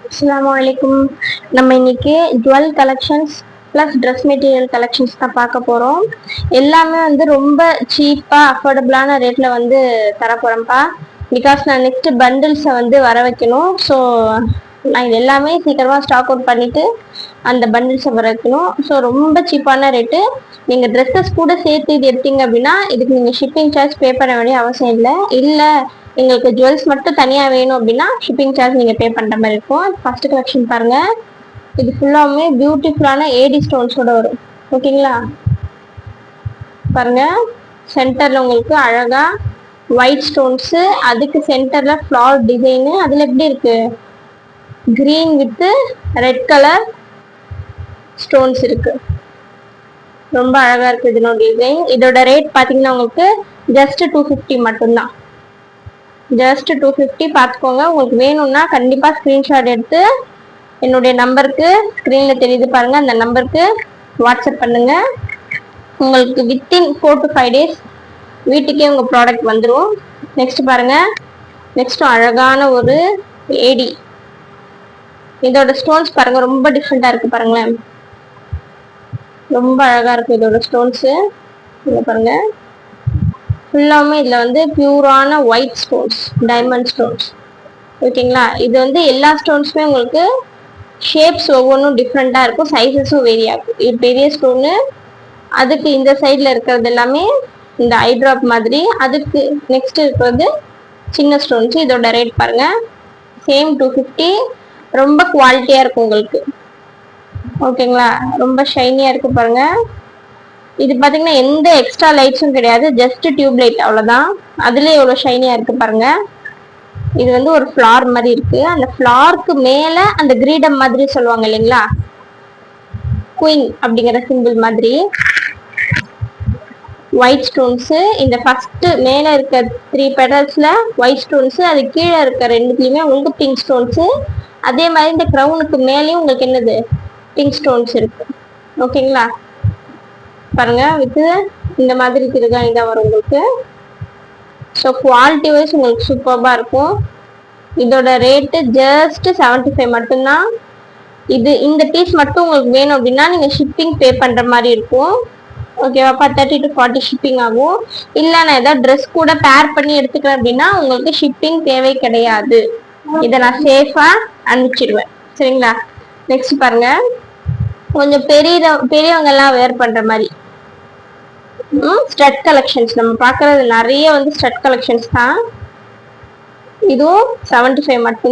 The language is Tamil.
அஸ்ஸலாமுஅலைக்கும். நம்ம இன்னைக்கு jewel collections plus dress material collections தான் பார்க்க போகிறோம். எல்லாமே வந்து ரொம்ப சீப்பாக அஃபோர்டபுளான ரேட்டில் வந்து தரப்போகிறேன்ப்பா. பிகாஸ் நான் நெக்ஸ்ட் பண்டில்ஸை வந்து வர வைக்கணும். ஸோ நான் இது எல்லாமே சீக்கிரமாக ஸ்டாக் அவுட் பண்ணிவிட்டு அந்த பண்டில்ஸை வர வைக்கணும். ஸோ ரொம்ப சீப்பான ரேட்டு. நீங்கள் ட்ரெஸ்ஸஸ் கூட சேர்த்து இது எடுத்தீங்க அப்படின்னா இதுக்கு நீங்கள் ஷிப்பிங் சார்ஜ் பே பண்ண வேண்டிய அவசியம் இல்லை. எங்களுக்கு ஜுவல்ஸ் மட்டும் தனியாக வேணும் அப்படின்னா ஷிப்பிங் சார்ஜ் நீங்கள் பே பண்ணுற மாதிரி இருக்கும். ஃபர்ஸ்ட் கலெக்ஷன் பாருங்கள். இது ஃபுல்லாமே பியூட்டிஃபுல்லான ஏடி ஸ்டோன்ஸோட வரும். ஓகேங்களா? பாருங்கள், சென்டரில் உங்களுக்கு அழகாக ஒயிட் ஸ்டோன்ஸு, அதுக்கு சென்டரில் ஃப்ளவர் டிசைனு. அதில் எப்படி இருக்குது? Green with red colour stones இருக்குது. ரொம்ப அழகாக இருக்குது இதனோட டிசைன். இதோட ரேட் பார்த்தீங்கன்னா உங்களுக்கு ஜஸ்ட் 250 மட்டும்தான். ஜஸ்ட் 250 பார்த்துக்கோங்க. உங்களுக்கு வேணும்னா கண்டிப்பாக ஸ்க்ரீன்ஷாட் எடுத்து என்னுடைய நம்பருக்கு, ஸ்க்ரீனில் தெரியுது பாருங்கள், அந்த நம்பருக்கு வாட்ஸ்அப் பண்ணுங்கள். உங்களுக்கு வித்தின் 4 to 5 days வீட்டுக்கே உங்கள் ப்ராடக்ட் வந்துடும். நெக்ஸ்ட் பாருங்கள். நெக்ஸ்ட்டும் அழகான ஒரு ஏடி. இதோட ஸ்டோன்ஸ் பாருங்கள், ரொம்ப டிஃப்ரெண்ட்டாக இருக்குது பாருங்களேன். ரொம்ப அழகாக இருக்குது இதோட ஸ்டோன்ஸு. இங்கே பாருங்கள், ஃபுல்லாமே இதில் வந்து பியூரான ஒயிட் ஸ்டோன்ஸ், டைமண்ட் ஸ்டோன்ஸ். ஓகேங்களா? இது வந்து எல்லா ஸ்டோன்ஸுமே உங்களுக்கு ஷேப்ஸ் ஒவ்வொன்றும் டிஃப்ரெண்ட்டாக இருக்கும், சைஸஸும் வேரி ஆகும். இது பெரிய ஸ்டோனு, அதுக்கு இந்த சைடில் இருக்கிறது எல்லாமே இந்த ஐட்ராப் மாதிரி, அதுக்கு நெக்ஸ்ட் இருக்கிறது சின்ன ஸ்டோன்ஸ். இதோட ரேட் பாருங்கள், சேம் 250. ரொம்ப குவாலிட்டியாக இருக்கும் உங்களுக்கு. ஓகேங்களா? ரொம்ப ஷைனியாக இருக்குது பாருங்கள். இது பார்த்தீங்கன்னா எந்த எக்ஸ்ட்ரா லைட்ஸும் கிடையாது, ஜஸ்ட் டியூப் லைட், அவ்வளோதான். அதுலேயே எவ்வளோ ஷைனியாக இருக்குது பாருங்கள். இது வந்து ஒரு ஃப்ளார் மாதிரி இருக்குது. அந்த ஃப்ளாருக்கு மேலே அந்த கிரீடம் மாதிரி சொல்லுவாங்க இல்லைங்களா, குயின் அப்படிங்கிற சிம்பிள் மாதிரி ஒயிட் ஸ்டோன்ஸு. இந்த ஃபஸ்ட்டு மேலே இருக்க 3 பெடல்ஸில் ஒயிட் ஸ்டோன்ஸு, அது கீழே இருக்க ரெண்டுத்துலேயுமே உங்களுக்கு பிங்க் ஸ்டோன்ஸு. அதே மாதிரி இந்த க்ரௌனுக்கு மேலேயும் உங்களுக்கு என்னது, பிங்க் ஸ்டோன்ஸ் இருக்குது. ஓகேங்களா? பாருங்க, வித்து இந்த மாதிரி திருகாணி தான் வரும் உங்களுக்கு. ஸோ குவாலிட்டி வைஸ் உங்களுக்கு சூப்பராக இருக்கும். இதோட ரேட்டு ஜஸ்ட் 75 மட்டும்தான். இது இந்த பீஸ் மட்டும் உங்களுக்கு வேணும் அப்படின்னா நீங்கள் ஷிப்பிங் பே பண்ணுற மாதிரி இருக்கும். ஓகேவாப்பா? 30 to 40 ஷிப்பிங் ஆகும். இல்லை நான் ஏதாவது ட்ரெஸ் கூட பேர் பண்ணி எடுத்துக்கிறேன் அப்படின்னா உங்களுக்கு ஷிப்பிங் தேவை கிடையாது. இதை நான் சேஃபாக அனுப்பிச்சிடுவேன். சரிங்களா? நெக்ஸ்ட் பாருங்க, கொஞ்சம் பெரியவங்க எல்லாம் வேர் பண்ற மாதிரி ஸ்டட் கலெக்ஷன்ஸ். நம்ம பார்க்கறது நிறைய வந்து ஸ்டட் கலெக்ஷன்ஸ் தான். இதுவும் 75 மட்டும்.